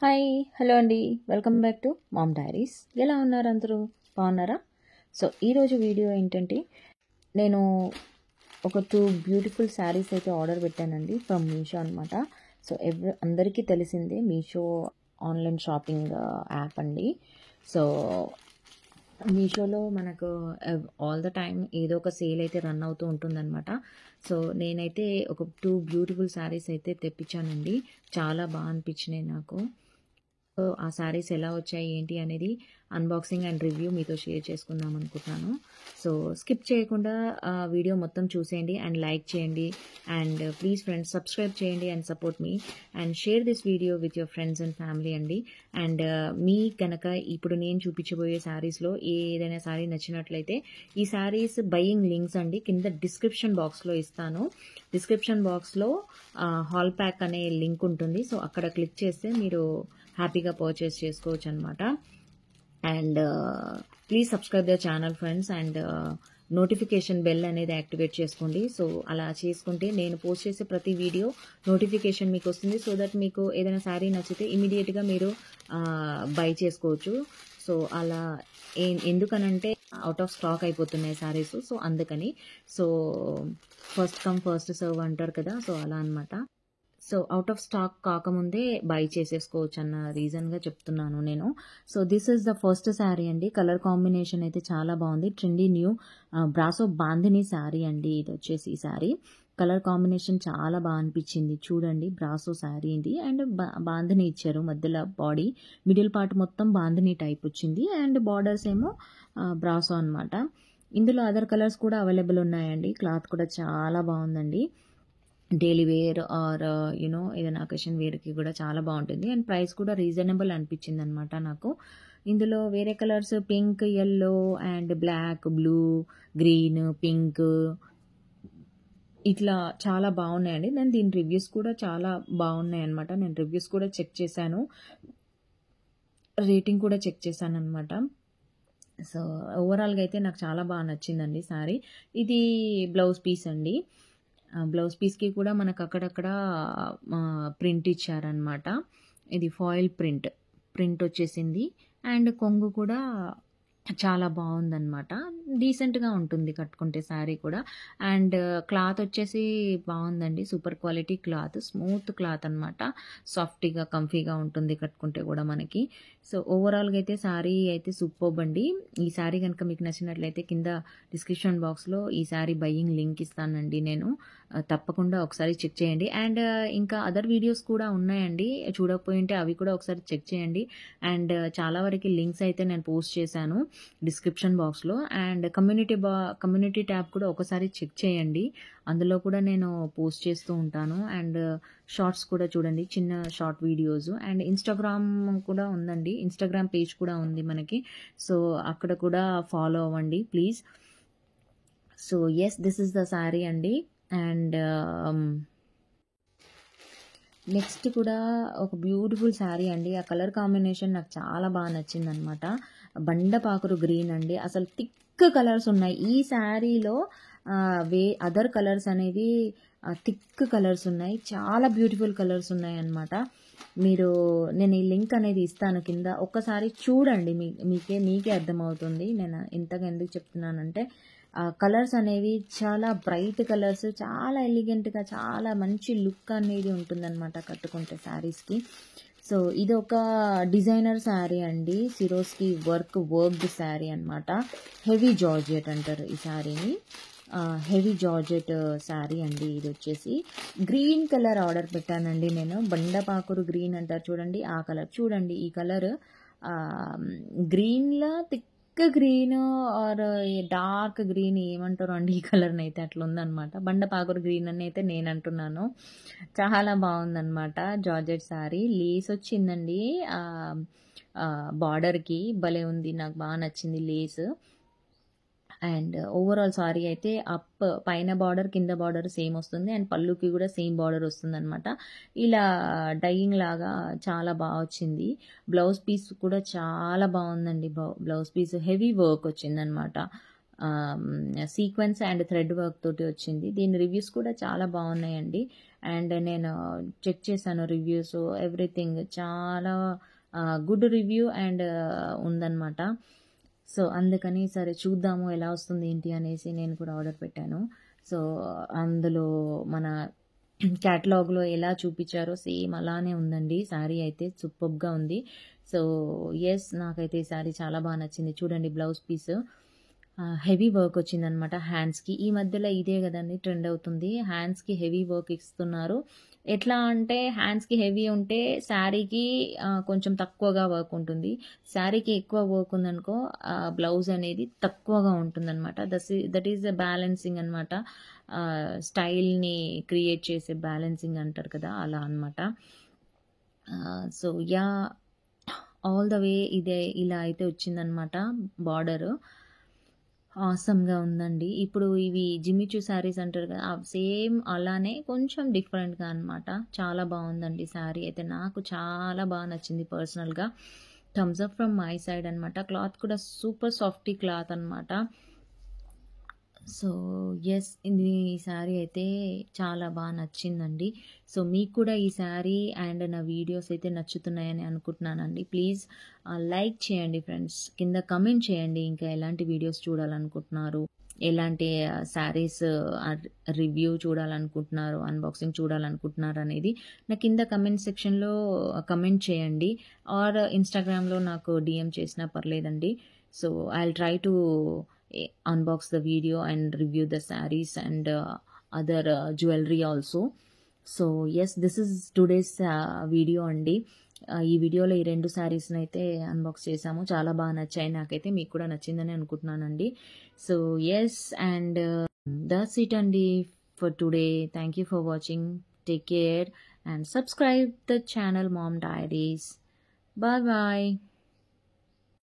Hi hello అండి, welcome back to mom diaries. ఎలా ఉన్నారు అందరూ? బాగున్నారా? సో ఈరోజు వీడియో ఏంటంటే, నేను ఒక 2 బ్యూటిఫుల్ శారీస్ అయితే ఆర్డర్ పెట్టానండి ఫ్రమ్ మీషో అనమాట. సో అందరికీ తెలిసిందే మీషో ఆన్లైన్ షాపింగ్ యాప్ అండి. సో మీషోలో మనకు ఆల్ ద టైమ్ ఏదో ఒక సేల్ అయితే రన్ అవుతూ ఉంటుందన్నమాట. సో నేనైతే ఒక 2 బ్యూటిఫుల్ శారీస్ అయితే తెప్పించానండి. చాలా బాగా అనిపించినాయి నాకు. ఆ శారీస్ ఎలా వచ్చాయి ఏంటి అనేది అన్బాక్సింగ్ అండ్ రివ్యూ మీతో షేర్ చేసుకుందాం అనుకుంటున్నాను. సో స్కిప్ చేయకుండా వీడియో మొత్తం చూసేయండి అండ్ లైక్ చేయండి అండ్ ప్లీజ్ ఫ్రెండ్స్ సబ్స్క్రైబ్ చేయండి and support me and share this video with your friends and family అండి. అండ్ మీ కనుక ఇప్పుడు నేను చూపించబోయే శారీస్లో ఏదైనా శారీ నచ్చినట్లయితే ఈ శారీస్ బయింగ్ లింక్స్ అండి కింద డిస్క్రిప్షన్ బాక్స్లో ఇస్తాను. డిస్క్రిప్షన్ బాక్స్లో హాల్ ప్యాక్ అనే లింక్ ఉంటుంది. సో అక్కడ క్లిక్ చేస్తే మీరు హ్యాపీగా పర్చేస్ చేసుకోవచ్చు అనమాట. And please subscribe the channel friends and notification bell అనేది యాక్టివేట్ చేసుకోండి. సో అలా చేసుకుంటే నేను పోస్ట్ చేసే ప్రతి వీడియో నోటిఫికేషన్ మీకు వస్తుంది. సో దట్ మీకు ఏదైనా శారీ నచ్చితే ఇమీడియట్గా మీరు బై చేసుకోవచ్చు. సో అలా ఎందుకనంటే అవుట్ ఆఫ్ స్టాక్ అయిపోతున్నాయి శారీస్, సో అందుకని. So first come first serve అంటారు కదా, సో అలా అనమాట. సో అవుట్ ఆఫ్ స్టాక్ కాకముందే బై చేసేసుకోవచ్చు అన్న రీజన్గా చెప్తున్నాను నేను. So this is the first sari అండి. కలర్ కాంబినేషన్ అయితే చాలా బాగుంది. Trendy new brasso bandhani sari అండి. ఇది వచ్చేసి ఈ శారీ కలర్ కాంబినేషన్ చాలా బాగా అనిపించింది. చూడండి, బ్రాసో శారీ ఇది అండ్ బాందిని ఇచ్చారు మధ్యలో. బాడీ మిడిల్ పార్ట్ మొత్తం బాందిని టైప్ వచ్చింది అండ్ బార్డర్స్ ఏమో బ్రాసో అనమాట. ఇందులో అదర్ కలర్స్ కూడా అవైలబుల్ ఉన్నాయండి. క్లాత్ కూడా చాలా బాగుందండి. డైలీ వేర్ ఆర్ యూనో ఏదైనా అకేషన్ వేర్కి కూడా చాలా బాగుంటుంది అండ్ ప్రైస్ కూడా రీజనబుల్ అనిపించింది అనమాట నాకు. ఇందులో వేరే colours pink, yellow and black, blue, green, pink ఇట్లా చాలా బాగున్నాయండి. నేను దీని రివ్యూస్ కూడా చాలా బాగున్నాయి అనమాట. నేను రివ్యూస్ కూడా చెక్ చేశాను, రేటింగ్ కూడా చెక్ చేశాను అనమాట. సో ఓవరాల్గా అయితే నాకు చాలా బాగా నచ్చిందండి శారీ. ఇది బ్లౌజ్ పీస్ అండి. బ్లౌజ్ పీస్కి కూడా మనకు అక్కడక్కడ ప్రింట్ ఇచ్చారనమాట. ఇది ఫాయిల్ ప్రింట్ వచ్చేసింది అండ్ కొంగు కూడా చాలా బాగుందన్నమాట. డీసెంట్గా ఉంటుంది కట్టుకుంటే శారీ కూడా. అండ్ క్లాత్ వచ్చేసి బాగుందండి. Super quality cloth, smooth cloth అనమాట. సాఫ్ట్గా కంఫీగా ఉంటుంది కట్టుకుంటే కూడా మనకి. సో ఓవరాల్గా అయితే శారీ అయితే సూపర్బ్ అండి. ఈ శారీ కనుక మీకు నచ్చినట్లయితే కింద డిస్క్రిప్షన్ బాక్స్లో ఈ శారీ బయ్యింగ్ లింక్ ఇస్తానండి నేను. తప్పకుండా ఒకసారి చెక్ చేయండి. అండ్ ఇంకా అదర్ వీడియోస్ కూడా ఉన్నాయండి, చూడకపోయింటే అవి కూడా ఒకసారి చెక్ చేయండి. అండ్ చాలా వరకు లింక్స్ అయితే నేను పోస్ట్ చేశాను డిస్క్రిప్షన్ బాక్స్లో. అండ్ కమ్యూనిటీ ట్యాబ్ కూడా ఒకసారి చెక్ చేయండి, అందులో కూడా నేను పోస్ట్ చేస్తూ ఉంటాను. అండ్ షార్ట్స్ కూడా చూడండి, చిన్న షార్ట్ వీడియోస్. అండ్ ఇన్స్టాగ్రామ్ కూడా ఉందండి, ఇన్స్టాగ్రామ్ పేజ్ కూడా ఉంది మనకి. సో అక్కడ కూడా ఫాలో అవ్వండి please. So yes, this is the sari అండి. అండ్ నెక్స్ట్ కూడా ఒక బ్యూటిఫుల్ శారీ అండి. ఆ కలర్ కాంబినేషన్ నాకు చాలా బాగా నచ్చింది అనమాట. బండపాకురు గ్రీన్ అండి. అసలు థిక్ కలర్స్ ఉన్నాయి ఈ శారీలో. అదర్ కలర్స్ అనేవి థిక్ కలర్స్ ఉన్నాయి, చాలా బ్యూటిఫుల్ కలర్స్ ఉన్నాయి అనమాట. నేను ఈ లింక్ అనేది ఇస్తాను కింద, ఒక్కసారి చూడండి, మీకే అర్థమవుతుంది నేను ఇంతగా ఎందుకు చెప్తున్నానంటే. కలర్స్ అనేవి చాలా బ్రైట్ కలర్స్, చాలా ఎలిగెంట్గా, చాలా మంచి లుక్ అనేది ఉంటుందన్నమాట కట్టుకుంటే శారీస్కి. సో ఇది ఒక డిజైనర్ శారీ అండి, సిరోస్కి వర్క్డ్ శారీ అనమాట. హెవీ జార్జెట్ అంటారు ఈ శారీని. హెవీ జార్జెట్ శారీ అండి. ఇది వచ్చేసి గ్రీన్ కలర్ ఆర్డర్ పెట్టానండి నేను. బండపాకురు గ్రీన్ అంటారు చూడండి, ఆ కలర్. చూడండి ఈ కలర్ గ్రీన్లో thick green or dark green ఏమంటారు అండి ఈ కలర్ని అయితే, అట్లా ఉందన్నమాట. బండపాకురు గ్రీన్ అని అయితే నేను అంటున్నాను. చాలా బాగుందన్నమాట. జార్జెట్ శారీ, లేస్ వచ్చిందండి బార్డర్కి, భలే ఉంది, నాకు బాగా నచ్చింది లేస్. అండ్ ఓవరాల్ సారీ అయితే పైన బార్డర్ కింద బార్డర్ సేమ్ వస్తుంది అండ్ పళ్ళుకి కూడా సేమ్ బార్డర్ వస్తుంది అనమాట. ఇలా డైయింగ్ లాగా చాలా బాగా వచ్చింది. బ్లౌజ్ పీస్ కూడా చాలా బాగుందండి. బ్లౌజ్ పీస్ హెవీ వర్క్ వచ్చిందనమాట. సీక్వెన్స్ అండ్ థ్రెడ్ వర్క్ తోటి వచ్చింది. దీని రివ్యూస్ కూడా చాలా బాగున్నాయండి. అండ్ నేను చెక్ చేశాను రివ్యూస్, ఎవ్రీథింగ్ చాలా గుడ్ రివ్యూ అండ్ ఉందన్నమాట. సో అందుకని సరే చూద్దాము ఎలా వస్తుంది ఏంటి అనేసి నేను కూడా ఆర్డర్ పెట్టాను. సో అందులో మన క్యాటలాగ్లో ఎలా చూపించారో సేమ్ అలానే ఉందండి. శారీ అయితే సూపర్గా ఉంది. సో ఎస్, నాకైతే ఈ శారీ చాలా బాగా నచ్చింది. చూడండి, బ్లౌజ్ పీస్ హెవీ వర్క్ వచ్చిందనమాట హ్యాండ్స్కి. ఈ మధ్యలో ఇదే కదండి ట్రెండ్ అవుతుంది, హ్యాండ్స్కి హెవీ వర్క్ ఇస్తున్నారు. ఎట్లా అంటే హ్యాండ్స్కి హెవీ ఉంటే శారీకి కొంచెం తక్కువగా వర్క్ ఉంటుంది, శారీకి ఎక్కువ వర్క్ ఉందనుకో బ్లౌజ్ అనేది తక్కువగా ఉంటుందన్నమాట. దట్ ఈస్ ద బ్యాలెన్సింగ్ అనమాట. స్టైల్ని క్రియేట్ చేసే బ్యాలెన్సింగ్ అంటారు కదా, అలా అనమాట. So yeah, all the way ఇదే ఇలా అయితే వచ్చిందనమాట బార్డర్. ఆసమ్గా ఉందండి. ఇప్పుడు ఇవి జిమ్మిచూ శారీస్ అంటారు కదా, సేమ్ అలానే కొంచెం డిఫరెంట్గా అనమాట. చాలా బాగుందండి శారీ అయితే, నాకు చాలా బాగా నచ్చింది పర్సనల్గా. Thumbs up from my side అనమాట. క్లాత్ కూడా సూపర్ సాఫ్టీ క్లాత్ అనమాట. సో ఎస్, ఇది ఈ శారీ అయితే చాలా బాగా నచ్చిందండి. సో మీకు కూడా ఈ శారీ అండ్ నా వీడియోస్ అయితే నచ్చుతున్నాయని అనుకుంటున్నానండి. ప్లీజ్ లైక్ చేయండి ఫ్రెండ్స్, కింద కమెంట్ చేయండి ఇంకా ఎలాంటి వీడియోస్ చూడాలనుకుంటున్నారు, ఎలాంటి శారీస్ రివ్యూ చూడాలనుకుంటున్నారు, అన్బాక్సింగ్ చూడాలనుకుంటున్నారు అనేది నా కింద కమెంట్ సెక్షన్లో కమెంట్ చేయండి. ఆర్ ఇన్స్టాగ్రామ్లో నాకు డిఎం చేసినా పర్లేదండి. So I will try to unbox the video and review the sarees and other jewelry also. So yes, this is today's video అండి. ఈ వీడియోలో ఈ 2 శారీస్ని అయితే అన్బాక్స్ చేశాము. చాలా బాగా నచ్చాయి నాకైతే, మీకు కూడా నచ్చిందని అనుకుంటున్నానండి. So yes, and that's it అండి for today. Thank you for watching. Take care and subscribe the channel Mom Diaries. Bye bye.